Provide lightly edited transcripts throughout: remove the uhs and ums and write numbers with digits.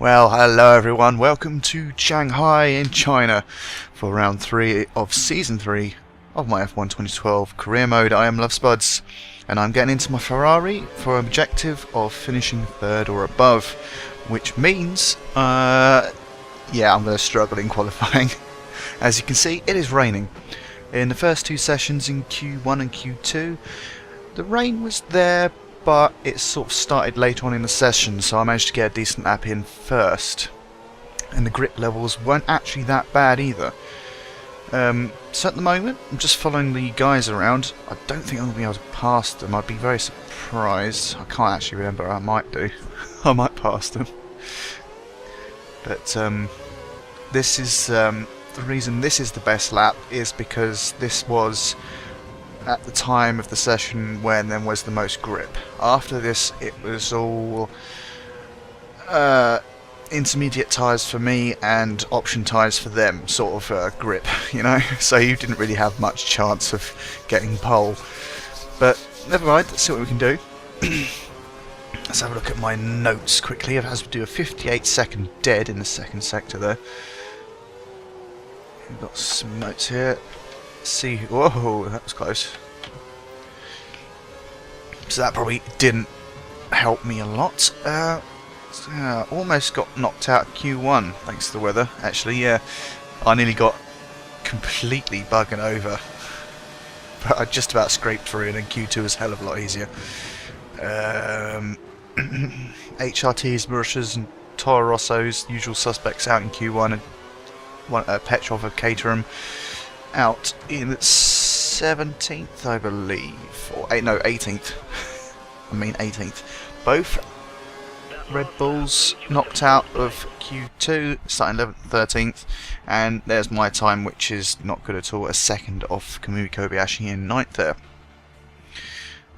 Well, hello everyone, welcome to Shanghai in China for round 3 of Season 3 of my F1 2012 career mode. I am LoveSpuds and I'm getting into my Ferrari for an objective of finishing 3rd or above, which means, yeah, I'm going to struggle in qualifying. As you can see, it is raining. In the first 2 sessions in Q1 and Q2, the rain was there, but it sort of started later on in the session, so I managed to get a decent lap in first. And the grip levels weren't actually that bad either. So at the moment, I'm just following the guys around. I don't think I'm going to be able to pass them. I'd be very surprised. I can't actually remember. I might do. I might pass them. But this is the reason this is the best lap is because this was at the time of the session when there was the most grip. After this it was all intermediate tyres for me and option tyres for them, sort of grip, you know, so you didn't really have much chance of getting pole. But never mind, let's see what we can do. Let's have a look at my notes quickly. I've had to do a 58-second dead in the second sector there. We've got some notes here. See, whoa, that was close. So that probably didn't help me a lot. Almost got knocked out of Q1 thanks to the weather. Actually, yeah, I nearly got completely bugging over, but I just about scraped through, and then Q2 was a hell of a lot easier. HRTs, Marussias, and Toro Rossos, usual suspects out in Q1, and Petrov of Caterham out in 17th, I believe, or no, 18th. I mean 18th. Both Red Bulls knocked out of Q2, starting 11th and 13th, and there's my time, which is not good at all, a second off Kamui Kobayashi in 9th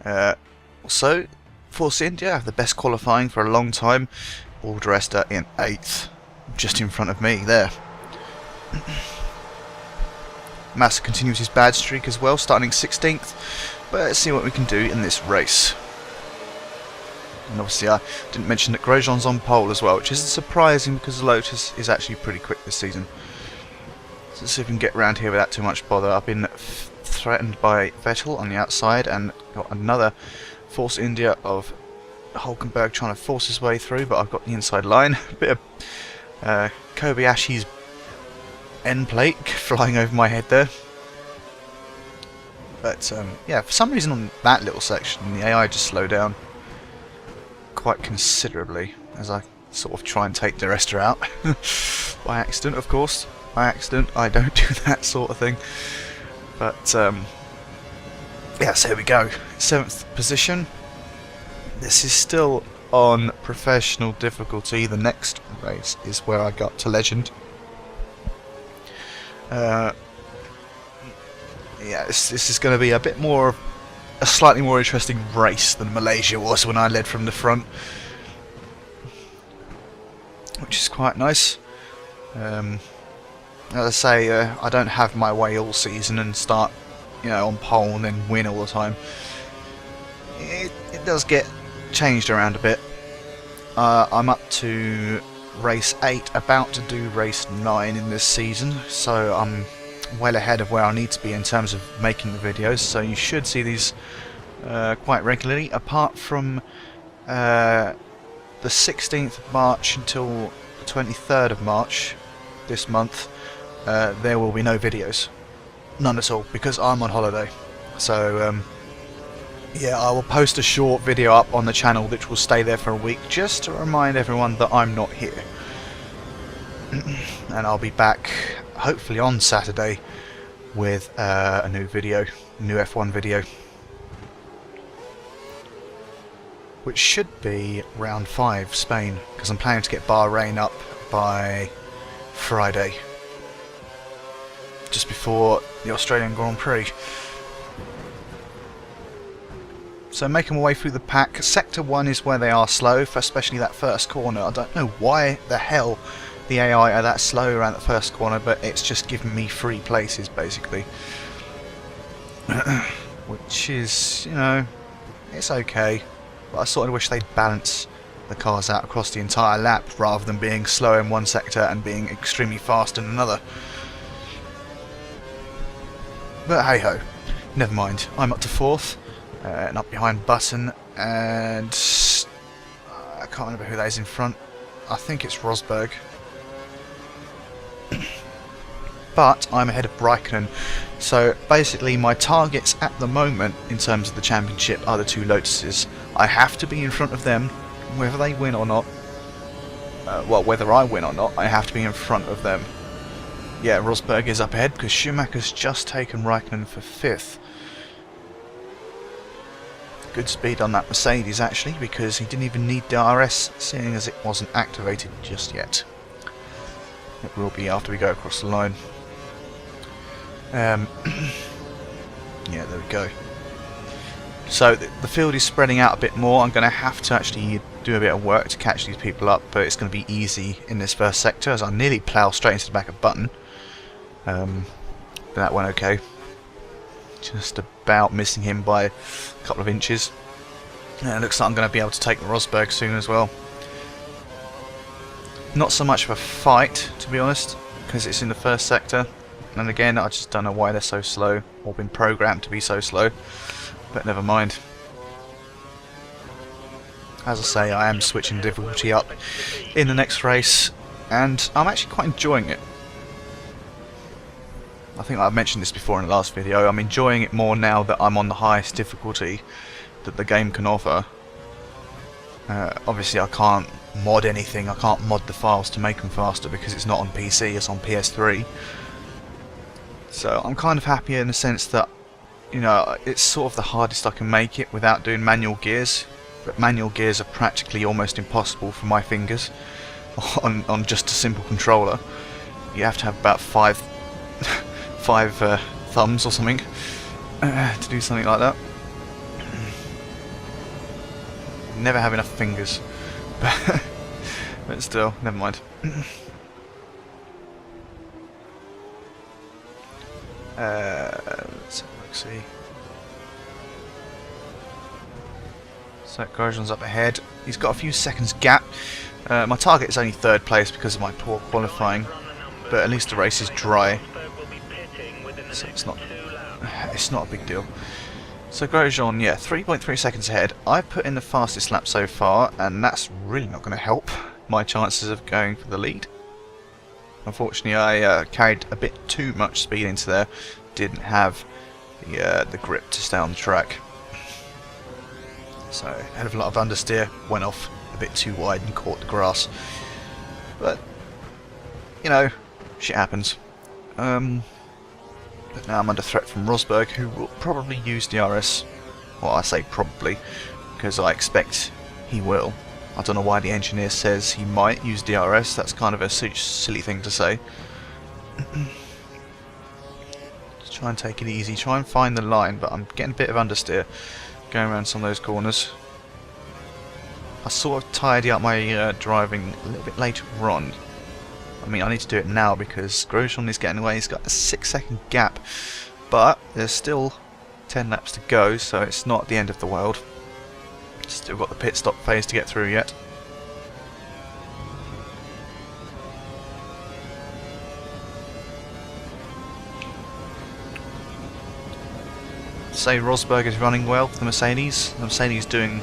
there. Also, Force India have the best qualifying for a long time. All the rest are in 8th, just in front of me there. Massa continues his bad streak as well, starting 16th, but let's see what we can do in this race. And obviously I didn't mention that Grosjean's on pole as well, which isn't surprising because the Lotus is actually pretty quick this season. So let's see if we can get around here without too much bother. I've been threatened by Vettel on the outside and got another Force India of Hulkenberg trying to force his way through, but I've got the inside line. A bit of Kobayashi's end plate flying over my head there. But yeah, for some reason on that little section the AI just slowed down quite considerably as I sort of try and take the rest out. By accident, of course. By accident, I don't do that sort of thing. But yeah, so here we go. 7th position. This is still on professional difficulty. The next race is where I got to legend. Yeah, this is going to be a bit more, a slightly more interesting race than Malaysia was when I led from the front, which is quite nice. As I say, I don't have my way all season and start, you know, on pole and then win all the time. It does get changed around a bit. I'm up to race 8, about to do race 9 in this season, so I'm well ahead of where I need to be in terms of making the videos, so you should see these quite regularly, apart from the 16th of March until the 23rd of March this month. There will be no videos, none at all, because I'm on holiday. So yeah, I will post a short video up on the channel which will stay there for a week, just to remind everyone that I'm not here. And I'll be back hopefully on Saturday with a new video, new F1 video, which should be round 5 Spain, because I'm planning to get Bahrain up by Friday, just before the Australian Grand Prix. So making my way through the pack. Sector 1 is where they are slow, especially that first corner. I don't know why the hell the AI are that slow around the first corner, but it's just giving me free places basically. Which is, you know, it's okay. But I sort of wish they'd balance the cars out across the entire lap rather than being slow in one sector and being extremely fast in another. But hey ho, never mind. I'm up to 4th and up behind Button, and I can't remember who that is in front. I think it's Rosberg. But I'm ahead of Raikkonen, so basically my targets at the moment in terms of the championship are the 2 Lotuses. I have to be in front of them, whether they win or not. Well, whether I win or not, I have to be in front of them. Yeah, Rosberg is up ahead because Schumacher's just taken Raikkonen for 5th. Good speed on that Mercedes actually, because he didn't even need DRS, seeing as it wasn't activated just yet. It will be after we go across the line. Yeah, there we go. So the field is spreading out a bit more. I'm going to have to actually do a bit of work to catch these people up, but it's going to be easy in this first sector as I nearly plough straight into the back of Button. But that went okay. Just about missing him by a couple of inches. And it looks like I'm going to be able to take Rosberg soon as well. Not so much of a fight, to be honest, because it's in the first sector. And again, I just don't know why they're so slow, or been programmed to be so slow. But never mind. As I say, I am switching difficulty up in the next race, and I'm actually quite enjoying it. I think I've mentioned this before in the last video. I'm enjoying it more now that I'm on the highest difficulty that the game can offer. Obviously I can't mod anything, I can't mod the files to make them faster because it's not on PC, it's on PS3. So I'm kind of happy in the sense that, you know, it's sort of the hardest I can make it without doing manual gears. But manual gears are practically almost impossible for my fingers on just a simple controller. You have to have about five thumbs or something to do something like that. Never have enough fingers, but still, never mind. Let's have a look, see. So Grosjean's up ahead. He's got a few seconds gap. My target is only 3rd place because of my poor qualifying, but at least the race is dry, so it's not a big deal. So Grosjean, yeah, 3.3 seconds ahead. I put in the fastest lap so far, and that's really not going to help my chances of going for the lead. Unfortunately, I carried a bit too much speed into there. Didn't have the grip to stay on the track. So, a hell of a lot of understeer, went off a bit too wide and caught the grass. But, you know, shit happens. But now I'm under threat from Rosberg, who will probably use DRS. Well, I say probably, because I expect he will. I don't know why the engineer says he might use DRS, that's kind of a silly thing to say. Just try and take it easy, try and find the line, but I'm getting a bit of understeer going around some of those corners. I sort of tidy up my driving a little bit later on. I mean, I need to do it now because Grosjean is getting away. He's got a 6-second gap, but there's still 10 laps to go, so it's not the end of the world. Still got the pit stop phase to get through yet. Say Rosberg is running well for the Mercedes. The Mercedes doing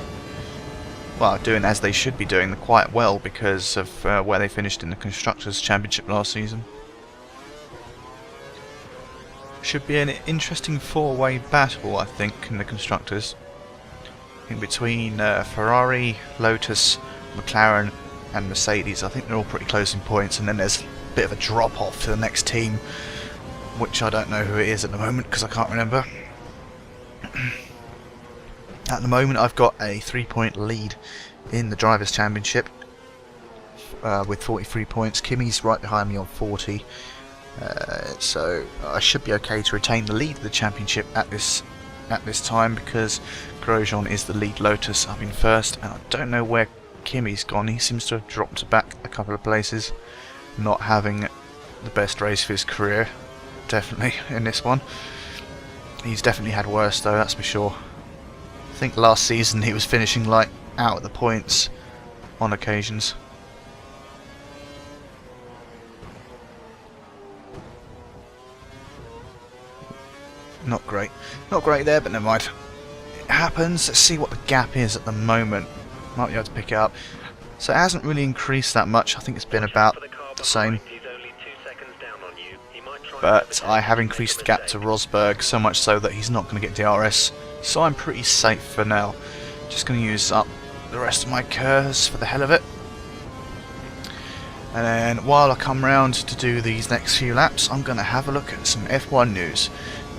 as they should be doing quite well because of where they finished in the Constructors' Championship last season. Should be an interesting 4-way battle, I think, in the Constructors. In between Ferrari, Lotus, McLaren and Mercedes. I think they're all pretty close in points, and then there's a bit of a drop off to the next team, which I don't know who it is at the moment because I can't remember. At the moment I've got a 3-point lead in the Drivers' Championship with 43 points. Kimi's right behind me on 40, so I should be okay to retain the lead of the championship at this time because Grosjean is the lead Lotus up in first, and I don't know where Kimi's gone. He seems to have dropped back a couple of places, not having the best race of his career, definitely, in this one. He's definitely had worse though, that's for sure. I think last season he was finishing like out at the points on occasions. Not great. Not great there, but never mind. It happens. Let's see what the gap is at the moment. Might be able to pick it up. So it hasn't really increased that much. I think it's been about the same. But I have increased the gap to Rosberg, so much so that he's not going to get DRS. So I'm pretty safe for now. Just going to use up the rest of my curves for the hell of it. And then while I come round to do these next few laps, I'm going to have a look at some F1 news.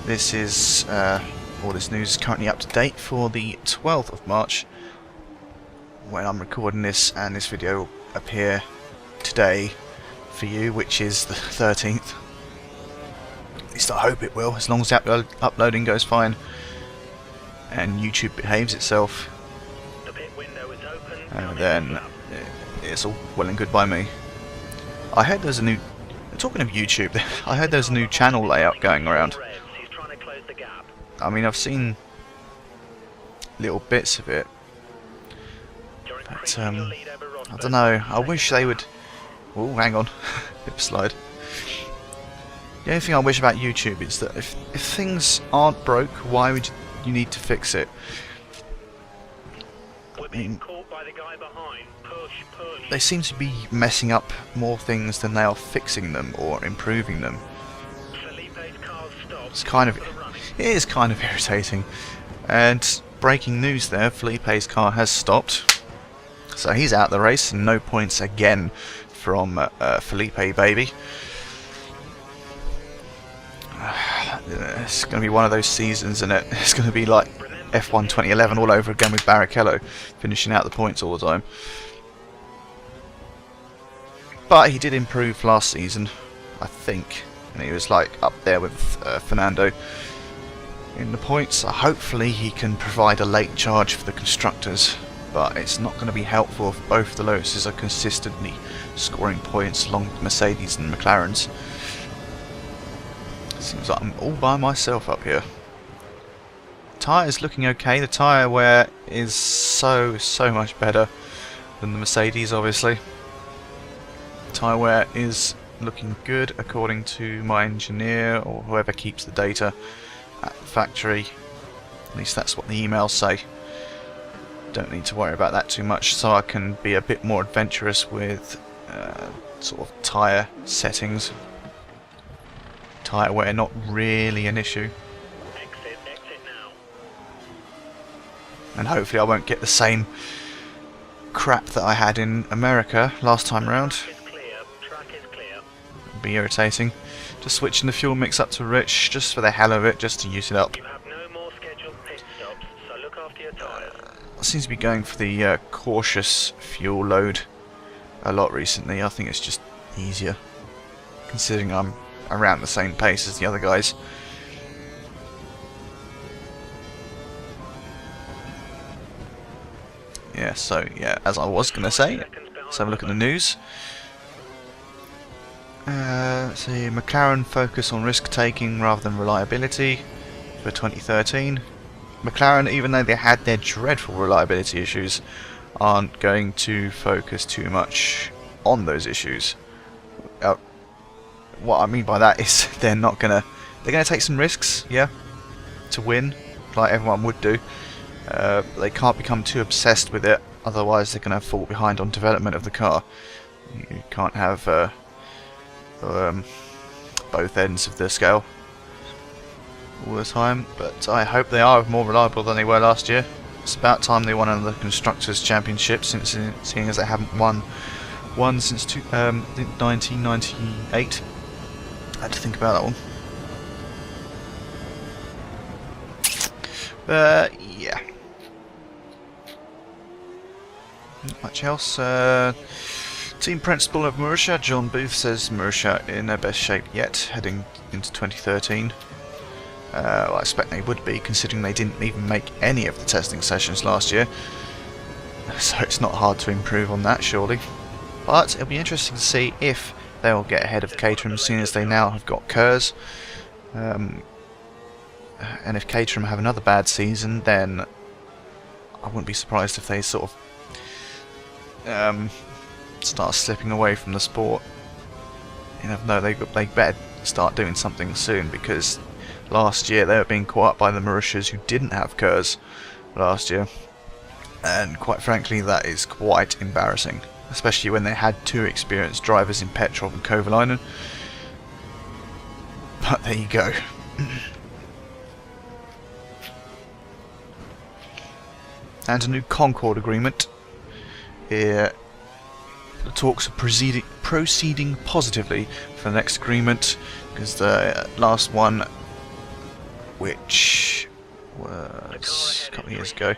This is, all this news is currently up to date for the 12th of March. When I'm recording this, and this video will appear today for you, which is the 13th. At least I hope it will, as long as the uploading goes fine and YouTube behaves itself. And then it's all well and good by me. I heard there's a new... Talking of YouTube, I heard there's a new channel layout going around. I mean, I've seen little bits of it. But, I don't know, I wish they would... Oh, hang on. Bit of a slide. The only thing I wish about YouTube is that if things aren't broke, why would you need to fix it? I mean, they seem to be messing up more things than they are fixing them or improving them. It's kind of... It is kind of irritating. And breaking news there, Felipe's car has stopped. So he's out the race and no points again from Felipe baby. It's going to be one of those seasons, isn't it? It's going to be like F1 2011 all over again with Barrichello finishing out the points all the time. But he did improve last season, I think, and he was like up there with Fernando in the points. So hopefully he can provide a late charge for the constructors, but it's not going to be helpful if both the Lotuses are consistently scoring points along with Mercedes and McLarens. Seems like I'm all by myself up here. Tyre's looking okay. The tyre wear is so much better than the Mercedes, obviously. Tyre wear is looking good according to my engineer or whoever keeps the data at the factory. At least that's what the emails say. Don't need to worry about that too much, so I can be a bit more adventurous with sort of tyre settings. Tyre wear not really an issue. Exit now. And hopefully I won't get the same crap that I had in America last time round. Track is clear. It'll be irritating. Just switching the fuel mix up to rich, just for the hell of it, just to use it up. You have no more scheduled pit stops, so look after your tyres. I seem to be going for the cautious fuel load a lot recently. I think it's just easier, considering I'm around the same pace as the other guys. Yeah, so yeah, as I was going to say, let's have a look at the news. Let's see, McLaren focus on risk taking rather than reliability for 2013. McLaren, even though they had their dreadful reliability issues, aren't going to focus too much on those issues. What I mean by that is they're gonna take some risks, yeah, to win, like everyone would do. They can't become too obsessed with it, otherwise they're gonna fall behind on development of the car. You can't have both ends of the scale all the time, but I hope they are more reliable than they were last year. It's about time they won another Constructors' Championship, seeing as they haven't won one since 1998. I had to think about that one. But yeah, not much else. Team principal of Murcia, John Booth, says Murcia in their best shape yet, heading into 2013. Well, I expect they would be, considering they didn't even make any of the testing sessions last year. So it's not hard to improve on that, surely. But it'll be interesting to see if they'll get ahead of Caterham, seeing as they now have got Kerrs. And if Caterham have another bad season, then I wouldn't be surprised if they sort of start slipping away from the sport. You never know, they better start doing something soon, because last year they were being caught up by the Mauritians who didn't have KERS last year, and quite frankly that is quite embarrassing, especially when they had two experienced drivers in Petrov and Kovalainen. But there you go. And a new Concord agreement. Here, the talks are proceeding positively for the next agreement, because the last one, which was a couple of years ago,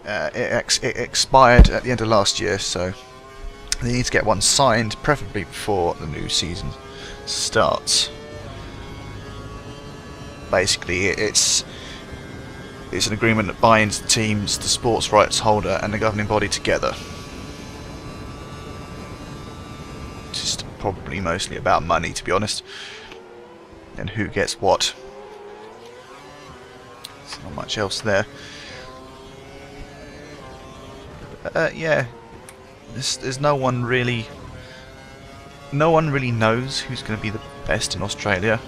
it expired at the end of last year, so they need to get one signed, preferably before the new season starts. Basically, it's an agreement that binds the teams, the sports rights holder, and the governing body together. It's just probably mostly about money, to be honest, and who gets what. There's not much else there. Yeah, there's no one really knows who's going to be the best in Australia.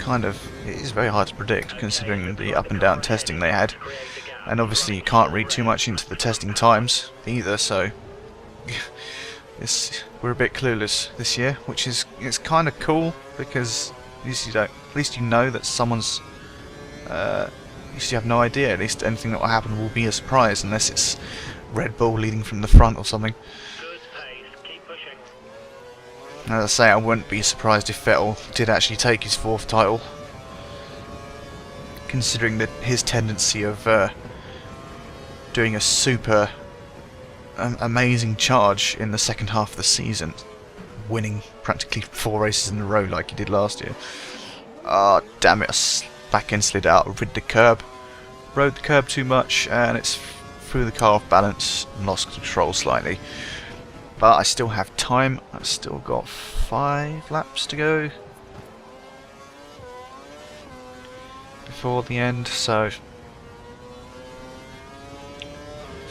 It is very hard to predict, considering the up and down testing they had, and obviously you can't read too much into the testing times either, so we're a bit clueless this year, which is kind of cool, because at least you know that someone's at least you have no idea. At least anything that will happen will be a surprise, unless it's Red Bull leading from the front or something. As I say, I wouldn't be surprised if Vettel did actually take his 4th title, considering that his tendency of doing a super amazing charge in the second half of the season, winning practically 4 races in a row like he did last year. Ah, damn it, I back end slid out, rode the curb too much, and it's threw the car off balance and lost control slightly. But I still have time. I've still got 5 laps to go before the end, so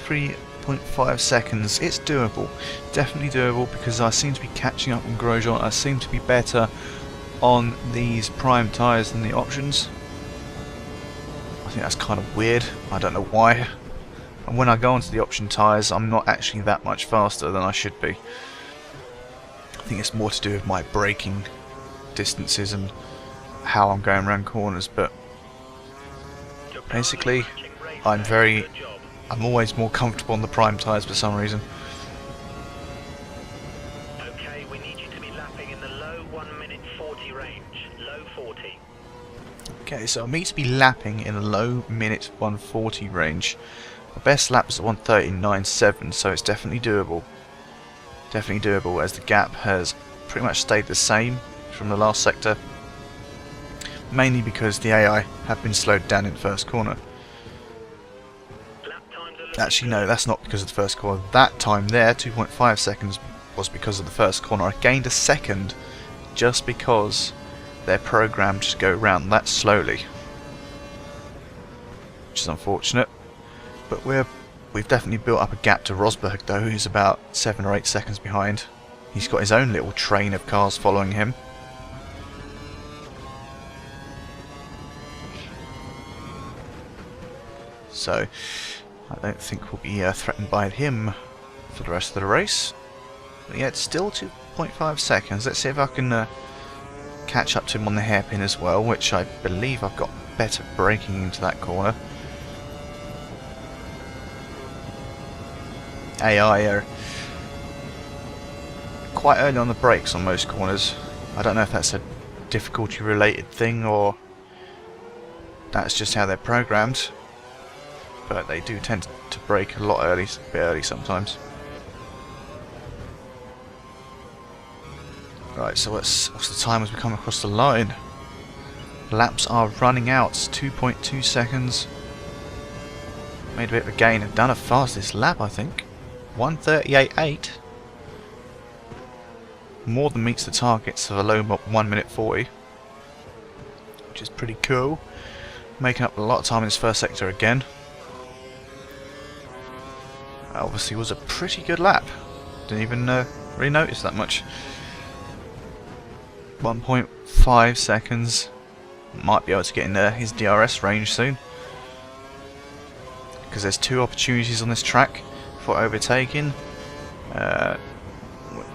3.5 seconds. It's doable, definitely doable, because I seem to be catching up on Grosjean. I seem to be better on these prime tyres than the options. I think that's kind of weird. I don't know why. And when I go onto the option tyres, I'm not actually that much faster than I should be. I think it's more to do with my braking distances and how I'm going around corners, but basically I'm always more comfortable on the prime tyres for some reason. Okay, we need you to be lapping in the low 1:40 range. Low 40. Okay, so I need to be lapping in the low minute 140 range. My best lap is at 1:39.7, so it's definitely doable. Definitely doable, as the gap has pretty much stayed the same from the last sector. Mainly because the AI have been slowed down in the first corner. Actually no, that's not because of the first corner. That time there, 2.5 seconds, was because of the first corner. I gained a second just because they're programmed to go round that slowly, which is unfortunate. But we've definitely built up a gap to Rosberg though, who's about 7 or 8 seconds behind. He's got his own little train of cars following him. So I don't think we'll be threatened by him for the rest of the race. But yeah, it's still 2.5 seconds. Let's see if I can catch up to him on the hairpin as well, which I believe I've got better braking into that corner. AI are quite early on the brakes on most corners. I don't know if that's a difficulty related thing or that's just how they're programmed, but they do tend to brake a lot early, a bit early sometimes. Right, so what's the time as we come across the line? Laps are running out, 2.2 seconds. Made a bit of a gain and done a fastest lap, I think. 1:38.8. More than meets the targets of a low 1:40, which is pretty cool. Making up a lot of time in this first sector again. obviously was a pretty good lap. Didn't even really notice that much. 1.5 seconds. Might be able to get in his DRS range soon. Because there's 2 opportunities on this track for overtaking.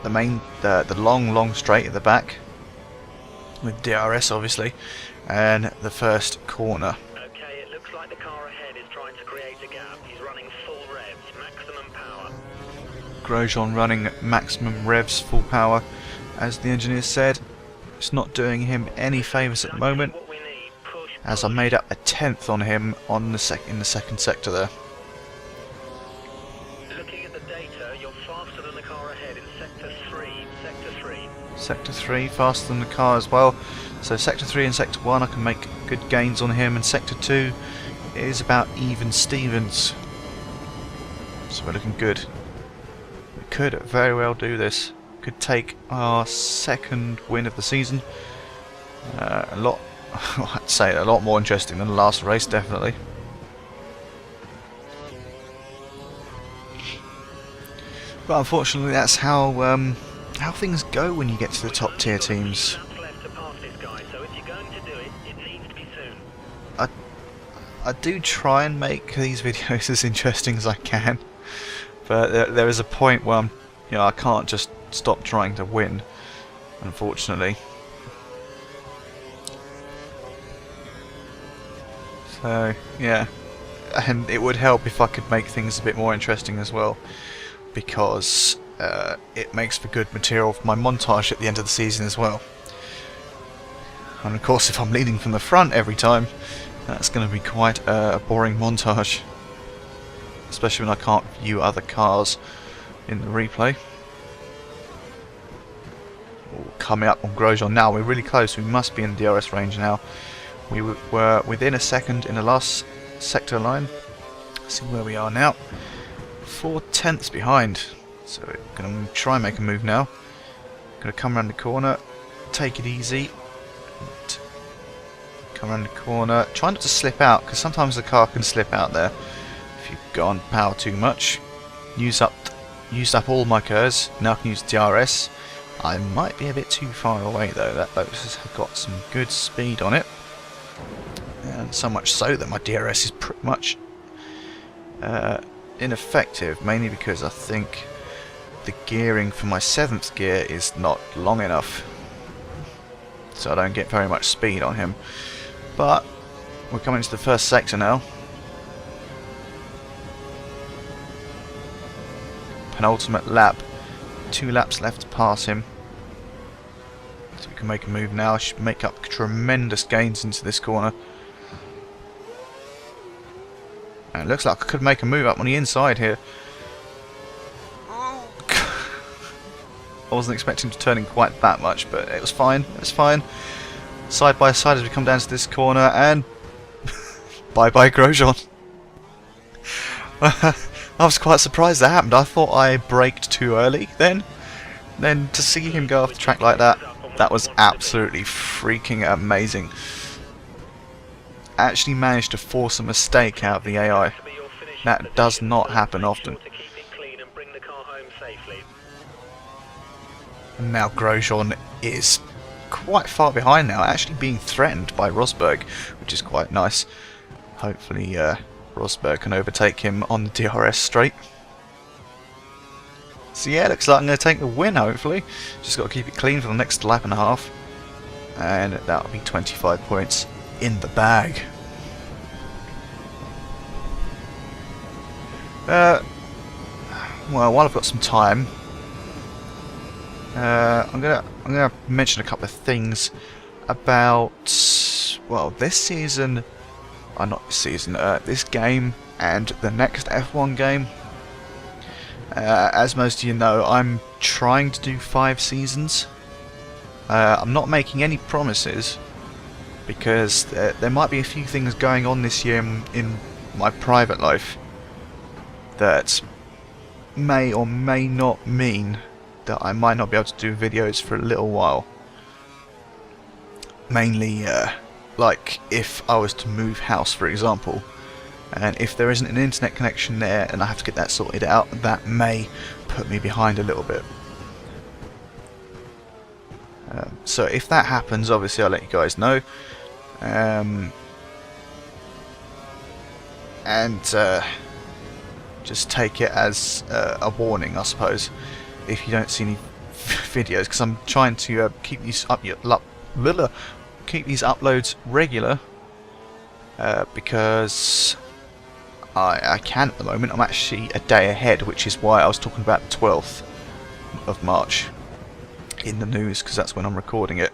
The long straight at the back with DRS obviously, and the first corner. Okay, it looks like the car ahead is trying to create a gap. He's running full revs, maximum power. Grosjean running maximum revs, full power, as the engineer said. It's not doing him any favours at the moment, What we need, push, as I made up a 10th on him on in the second sector there. Looking at the data, you're faster than the car ahead in sector 3. Sector 3. Sector 3 faster than the car as well. So sector 3 and sector 1 I can make good gains on him, and sector 2 is about even Stevens. So we're looking good. We could very well do this. Could take our 2nd win of the season. I'd say a lot more interesting than the last race, definitely. But unfortunately that's how things go when you get to the top tier teams. I do try and make these videos as interesting as I can, but there is a point where I can't just stop trying to win, unfortunately. So yeah, and it would help if I could make things a bit more interesting as well, because it makes for good material for my montage at the end of the season as well. And of course, if I'm leading from the front every time, that's going to be quite a boring montage, especially when I can't view other cars in the replay. Coming up on Grosjean now, we're really close. We must be in the DRS range now. We were within a second in the last sector line. Let's see where we are now. 4/10 behind. So we're going to try and make a move now. Going to come around the corner, take it easy. Come around the corner. Try not to slip out, because sometimes the car can slip out there if you go on power too much. Used up all my curves. Now I can use DRS. I might be a bit too far away though. That Lotus has got some good speed on it, and so much so that my DRS is pretty much ineffective, mainly because I think the gearing for my 7th gear is not long enough, so I don't get very much speed on him. But we're coming to the first sector now. Penultimate lap. 2 laps left to pass him. So we can make a move now. I should make up tremendous gains into this corner. And it looks like I could make a move up on the inside here. I wasn't expecting to turn in quite that much, but it was fine. It was fine. Side by side as we come down to this corner, and bye bye Grosjean. I was quite surprised that happened. I thought I braked too early then to see him go off the track like that, that was absolutely freaking amazing. Actually managed to force a mistake out of the AI. That does not happen often. And now Grosjean is quite far behind now, actually being threatened by Rosberg, which is quite nice. Hopefully Rosberg can overtake him on the DRS straight. So yeah, looks like I'm going to take the win, hopefully. Just got to keep it clean for the next lap and a half. And that'll be 25 points in the bag. Well, while I've got some time, I'm gonna mention a couple of things about, well, this season, not this season, this game and the next F1 game. As most of you know, I'm trying to do 5 seasons. I'm not making any promises because there might be a few things going on this year in my private life that may or may not mean that I might not be able to do videos for a little while. Mainly, like if I was to move house, for example, and if there isn't an internet connection there and I have to get that sorted out, that may put me behind a little bit. So if that happens, obviously I'll let you guys know. And just take it as a warning, I suppose, if you don't see any videos, because I'm trying to keep these uploads regular, because I can at the moment. I'm actually a day ahead, which is why I was talking about the 12th of March in the news, because that's when I'm recording it.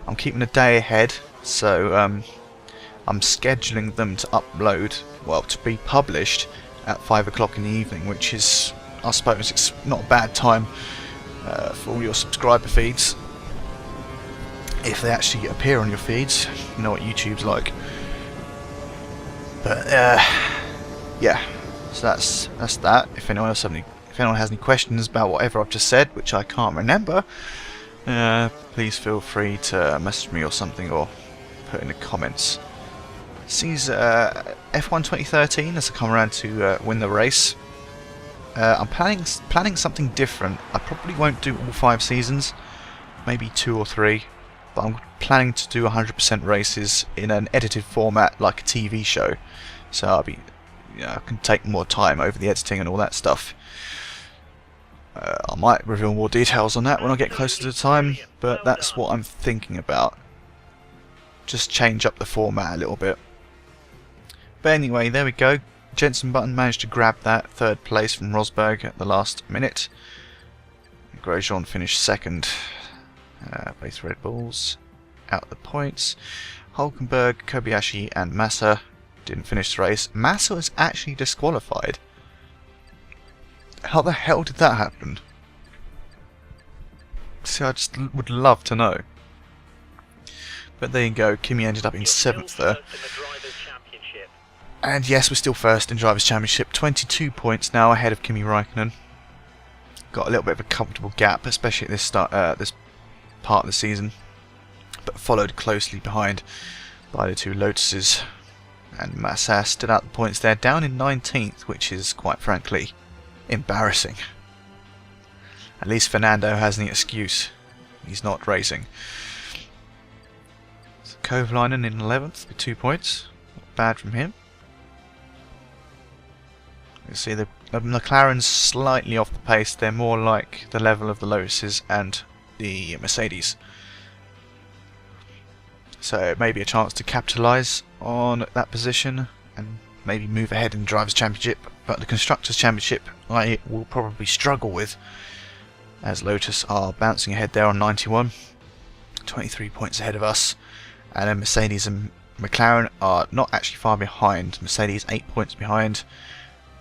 I'm keeping a day ahead, so I'm scheduling them to upload, well, to be published at 5 o'clock in the evening, which is, I suppose, it's not a bad time for all your subscriber feeds, if they actually appear on your feeds. You know what YouTube's like. But yeah, so that's that. If anyone has any questions about whatever I've just said, which I can't remember, please feel free to message me or something, or put in the comments. Sees F1 2013 as I come around to win the race. I'm planning something different. I probably won't do all 5 seasons, maybe 2 or 3, but I'm planning to do 100% races in an edited format like a TV show. So I'll be, I can take more time over the editing and all that stuff. I might reveal more details on that when I get closer to the time, but that's what I'm thinking about. Just change up the format a little bit. But anyway, there we go. Jensen Button managed to grab that 3rd place from Rosberg at the last minute. Grosjean finished 2nd. Both Red Bulls out the points. Hulkenberg, Kobayashi and Massa didn't finish the race. Massa was actually disqualified. How the hell did that happen? See, I just would love to know. But there you go, Kimi ended up in 7th there. And yes, we're still first in Drivers' Championship. 22 points now ahead of Kimi Räikkönen. Got a little bit of a comfortable gap, especially at this this part of the season. But followed closely behind by the 2 Lotuses. And Massa stood out the points there, down in 19th, which is quite frankly embarrassing. At least Fernando has an excuse. He's not racing. So Kovalainen in 11th with 2 points. Not bad from him. You see the McLaren's slightly off the pace. They're more like the level of the Lotuses and the Mercedes. So it may be a chance to capitalise on that position and maybe move ahead in the Drivers' Championship. But the Constructors' Championship I will probably struggle with, as Lotus are bouncing ahead there on 91. 23 points ahead of us. And then Mercedes and McLaren are not actually far behind. Mercedes 8 points behind,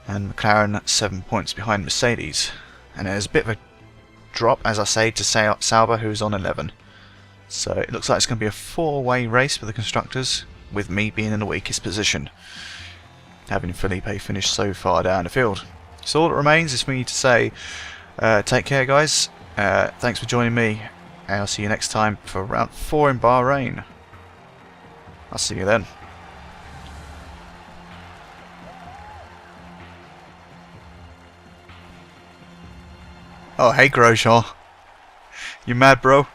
and McLaren 7 points behind Mercedes. And there's a bit of a drop, as I say, to Sauber, who's on 11. So it looks like it's going to be a 4-way race for the Constructors, with me being in the weakest position, having Felipe finished so far down the field. So all that remains is for me to say, take care guys, thanks for joining me, and I'll see you next time for round 4 in Bahrain. I'll see you then. Oh hey Grosjean, you mad bro?